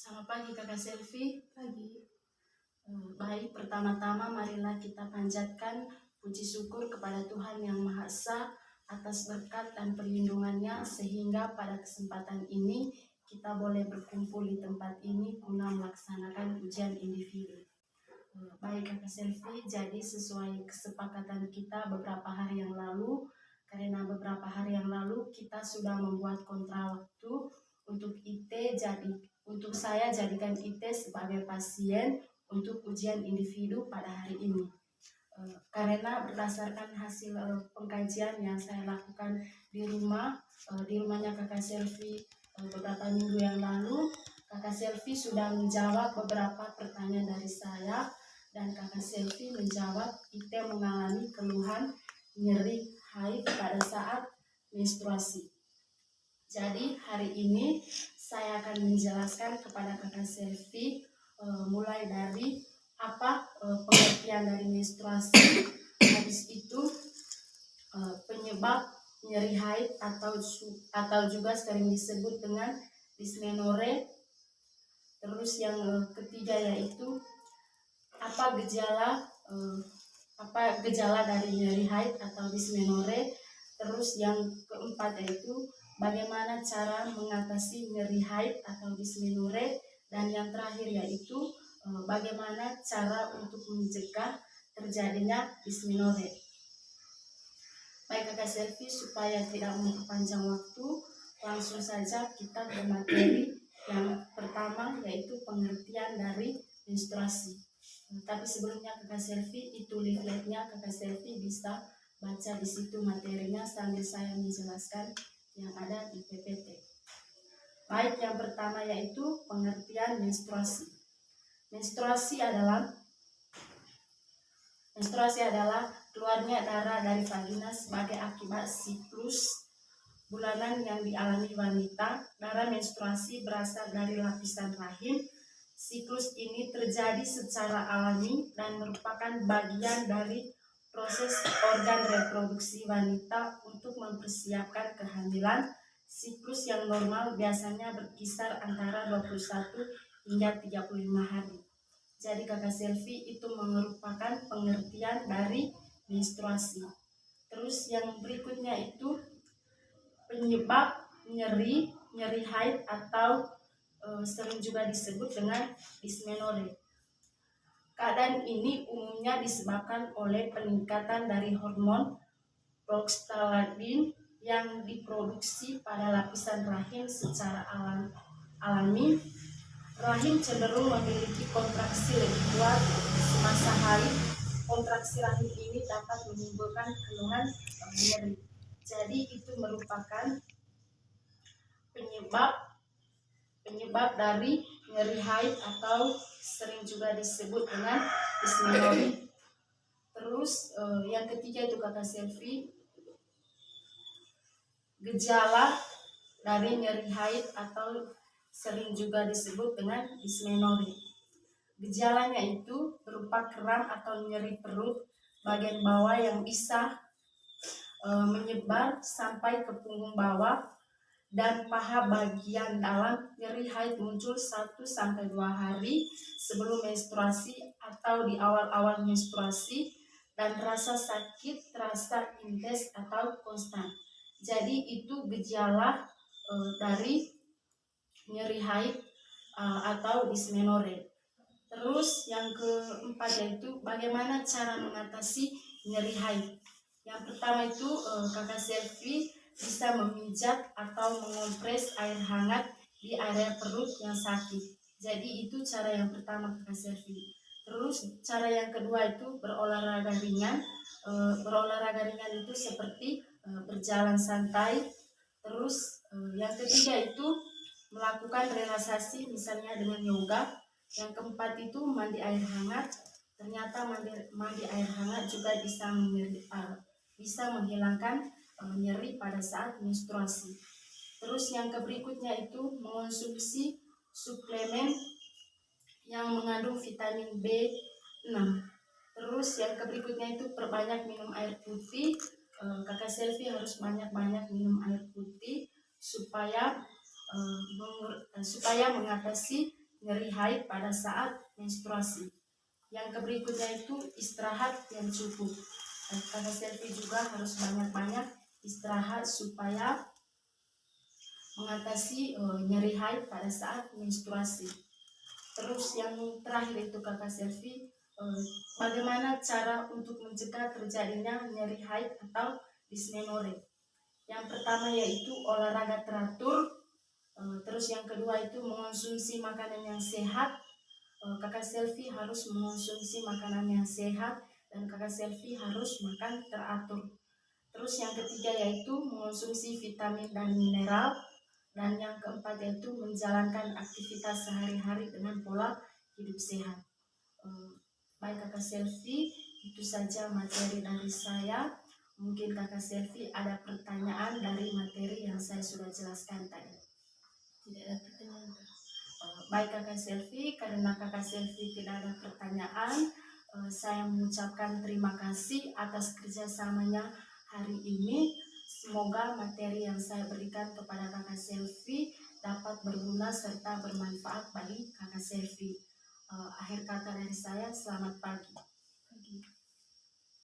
Selamat pagi Kakak Selvi. Pagi. Baik, pertama-tama marilah kita panjatkan puji syukur kepada Tuhan Yang Maha Esa atas berkat dan perlindungannya sehingga pada kesempatan ini kita boleh berkumpul di tempat ini guna melaksanakan ujian individu. Baik Kakak Selvi, jadi sesuai kesepakatan kita beberapa hari yang lalu, karena beberapa hari yang lalu kita sudah membuat kontra waktu untuk untuk saya jadikan IT sebagai pasien untuk ujian individu pada hari ini. Karena berdasarkan hasil pengkajian yang saya lakukan di rumahnya Kakak Selvi beberapa minggu yang lalu, Kakak Selvi sudah menjawab beberapa pertanyaan dari saya dan Kakak Selvi menjawab IT mengalami keluhan nyeri haid pada saat menstruasi. Jadi hari ini saya akan menjelaskan kepada Kakak Selvi mulai dari apa pengertian dari menstruasi, habis itu penyebab nyeri haid atau juga sering disebut dengan dysmenorrhea. Terus yang ketiga yaitu apa gejala dari nyeri haid atau dysmenorrhea. Terus yang keempat yaitu bagaimana cara mengatasi nyeri haid atau dysmenorrhea, dan yang terakhir yaitu bagaimana cara untuk mencegah terjadinya dysmenorrhea. Baik Kakak Selvi, supaya tidak memperpanjang waktu, langsung saja kita ke materi yang pertama yaitu pengertian dari menstruasi. Tapi sebelumnya Kakak Selvi, itu leafletnya Kakak Selvi bisa baca di situ materinya sambil saya menjelaskan yang ada di PPT. Baik, yang pertama yaitu pengertian menstruasi. Menstruasi adalah keluarnya darah dari vagina sebagai akibat siklus bulanan yang dialami wanita. Darah menstruasi berasal dari lapisan rahim. Siklus ini terjadi secara alami dan merupakan bagian dari proses organ reproduksi wanita untuk mempersiapkan kehamilan. Siklus yang normal biasanya berkisar antara 21 hingga 35 hari. Jadi Kakak Selvi, itu merupakan pengertian dari menstruasi. Terus yang berikutnya itu penyebab nyeri haid atau sering juga disebut dengan dysmenorrhea. Keadaan ini umumnya disebabkan oleh peningkatan dari hormon prostaglandin yang diproduksi pada lapisan rahim secara alami. Rahim cenderung memiliki kontraksi lebih kuat semasa haid. Kontraksi rahim ini dapat menimbulkan keluhan nyeri. Jadi itu merupakan penyebab dari nyeri haid atau sering juga disebut dengan dysmenorrhea. Terus yang ketiga itu Kakak Selvi, gejala dari nyeri haid atau sering juga disebut dengan dysmenorrhea. Gejalanya itu berupa kram atau nyeri perut bagian bawah yang bisa menyebar sampai ke punggung bawah dan paha bagian dalam. Nyeri haid muncul 1-2 hari sebelum menstruasi atau di awal-awal menstruasi, dan rasa sakit terasa intens atau konstan. Jadi itu gejala dari nyeri haid atau dysmenorrhea. Terus yang keempat yaitu bagaimana cara mengatasi nyeri haid. Yang pertama itu Kakak Selvi bisa memijat atau mengompres air hangat di area perut yang sakit. Jadi itu cara yang pertama Kakak Selvi. Terus cara yang kedua itu berolahraga ringan. Berolahraga ringan itu seperti berjalan santai. Terus yang ketiga itu melakukan relaksasi misalnya dengan yoga. Yang keempat itu mandi air hangat. Ternyata mandi air hangat juga bisa menghilangkan nyeri pada saat menstruasi. Terus yang berikutnya itu mengonsumsi suplemen yang mengandung vitamin B6. Terus yang berikutnya itu perbanyak minum air putih. Kakak Selvi harus banyak-banyak minum air putih supaya mengatasi nyeri haid pada saat menstruasi. Yang berikutnya itu istirahat yang cukup. Dan kakak Selvi juga harus banyak-banyak istirahat supaya mengatasi nyeri haid pada saat menstruasi. Terus yang terakhir itu kakak Selvi, bagaimana cara untuk mencegah terjadinya nyeri haid atau dismenorrhea. Yang pertama yaitu olahraga teratur, terus yang kedua itu mengonsumsi makanan yang sehat. Kakak Selvi harus mengonsumsi makanan yang sehat dan kakak Selvi harus makan teratur. Terus yang ketiga yaitu mengonsumsi vitamin dan mineral. Dan yang keempat yaitu menjalankan aktivitas sehari-hari dengan pola hidup sehat. Baik kakak Selvi, itu saja materi dari saya. Mungkin kakak Selvi ada pertanyaan dari materi yang saya sudah jelaskan tadi. Tidak ada pertanyaan. Baik kakak Selvi, karena kakak Selvi tidak ada pertanyaan, saya mengucapkan terima kasih atas kerjasamanya hari ini. Semoga materi yang saya berikan kepada kakak Selvi dapat berguna serta bermanfaat bagi kakak Selvi. Akhir kata dari saya, selamat pagi.